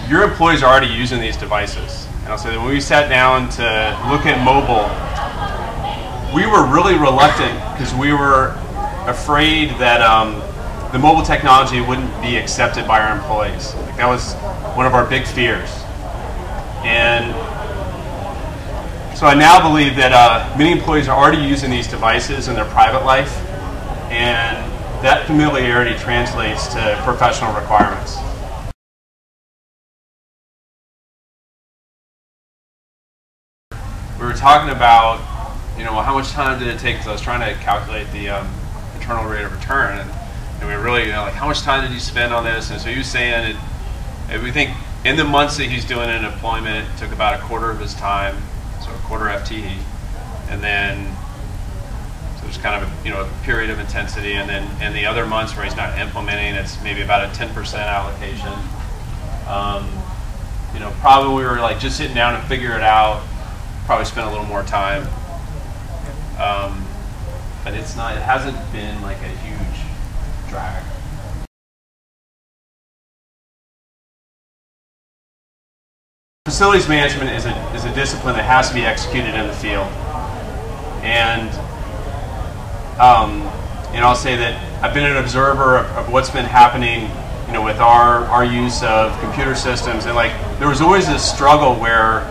your employees are already using these devices. And I'll say that when we sat down to look at mobile, we were really reluctant because we were afraid that the mobile technology wouldn't be accepted by our employees. Like, that was one of our big fears. And so I now believe that many employees are already using these devices in their private life, and that familiarity translates to professional requirements. We were talking about, how much time did it take? Because I was trying to calculate the internal rate of return, and we were really, like, how much time did he spend on this? And so he was saying we think in the months that he's doing an employment, it took about a quarter of his time, so a quarter FTE, and then so there's kind of a period of intensity, and then in the other months where he's not implementing, it's maybe about a 10% allocation. Probably we were like just sitting down and figure it out. Probably spent a little more time, but it hasn't been like a huge drag. Facilities management is a discipline that has to be executed in the field, and I'll say that I've been an observer of what's been happening, with our use of computer systems, and like there was always this struggle where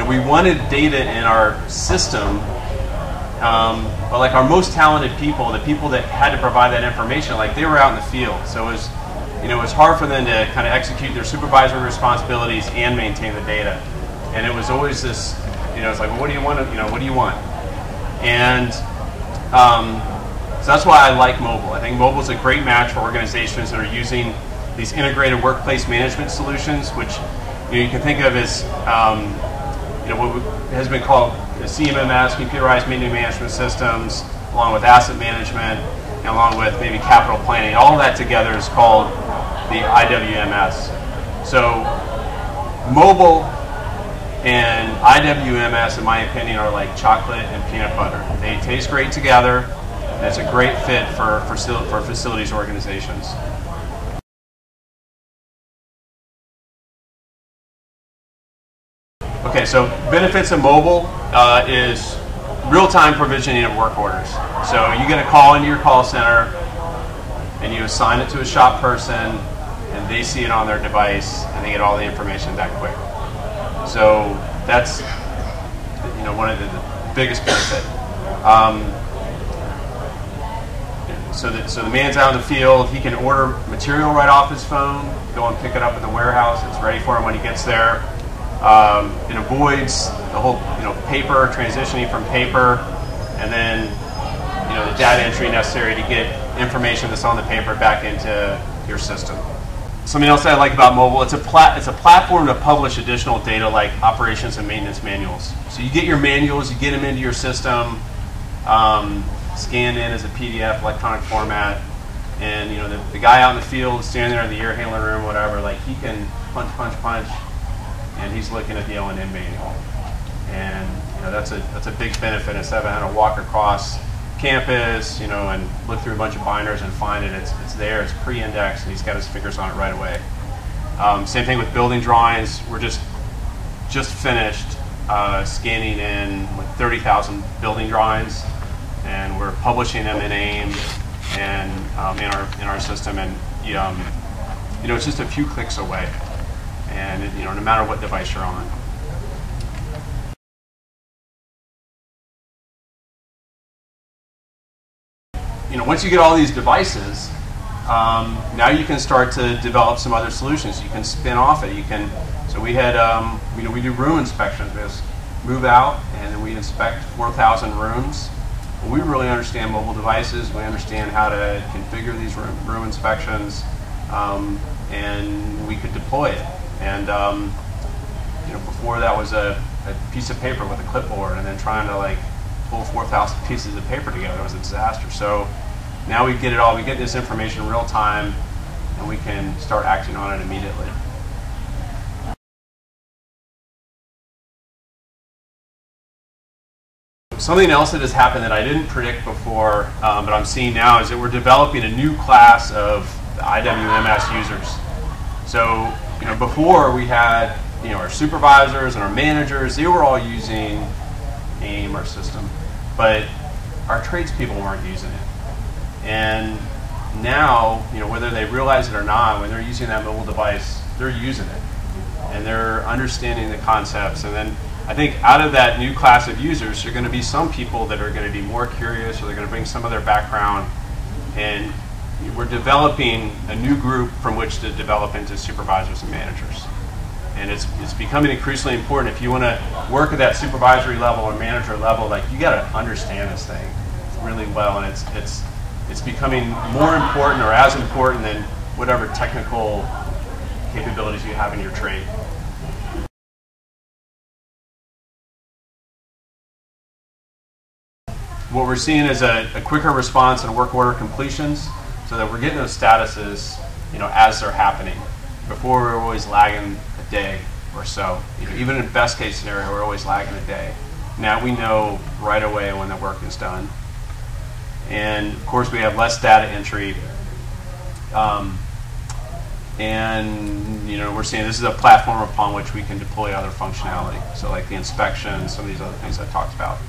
we wanted data in our system, but like our most talented people, the people that had to provide that information, like they were out in the field, so it was hard for them to kind of execute their supervisory responsibilities and maintain the data. And it was always this, it's like, well, what do you want? What do you want? And so that's why I like mobile. I think mobile is a great match for organizations that are using these integrated workplace management solutions, which you can think of as what has been called the CMMS, computerized meeting management systems, along with asset management, and along with maybe capital planning. All of that together is called the IWMS. So mobile and IWMS, in my opinion, are like chocolate and peanut butter. They taste great together, and it's a great fit for facilities organizations. Okay, so benefits of mobile is real-time provisioning of work orders. So you get a call into your call center, and you assign it to a shop person, and they see it on their device, and they get all the information that quick. So that's one of the biggest benefits. So the man's out in the field, he can order material right off his phone, go and pick it up in the warehouse, it's ready for him when he gets there. It avoids the whole paper, transitioning from paper, and then the data entry necessary to get information that's on the paper back into your system. Something else that I like about mobile, it's a platform to publish additional data like operations and maintenance manuals. So you get your manuals, you get them into your system, scanned in as a PDF electronic format, and the guy out in the field standing there in the air handler room, whatever, like he can punch, and he's looking at the O&M manual, and that's a big benefit instead of having to walk across campus, and look through a bunch of binders and find it. It's there, it's pre-indexed, and he's got his fingers on it right away. Same thing with building drawings. We're just finished scanning in with 30,000 building drawings, and we're publishing them in AIM and in our system, and it's just a few clicks away, and no matter what device you're on. Once you get all these devices, now you can start to develop some other solutions. You can spin off it. So we had, we do room inspections. We just move out and then we inspect 4,000 rooms. Well, we really understand mobile devices. We understand how to configure these room inspections, and we could deploy it. And before that was a piece of paper with a clipboard, and then trying to pull 4,000 pieces of paper together was a disaster. So now we get it all. We get this information in real time, and we can start acting on it immediately. Something else that has happened that I didn't predict before, but I'm seeing now, is that we're developing a new class of the IWMS users. So before we had our supervisors and our managers, they were all using AIM, our system, but our tradespeople weren't using it. And now, whether they realize it or not, when they're using that mobile device, they're using it and they're understanding the concepts. And then I think out of that new class of users, there are going to be some people that are going to be more curious, or they're going to bring some of their background, and we're developing a new group from which to develop into supervisors and managers. And it's becoming increasingly important. If you want to work at that supervisory level or manager level, like, you got to understand this thing really well, and it's becoming more important, or as important, than whatever technical capabilities you have in your trade. What we're seeing is a quicker response and work order completions, so that we're getting those statuses, as they're happening. Before, we were always lagging a day or so. Even in the best case scenario, we're always lagging a day. Now we know right away when the work is done. And of course, we have less data entry. And we're seeing this is a platform upon which we can deploy other functionality. So like the inspection, some of these other things I talked about.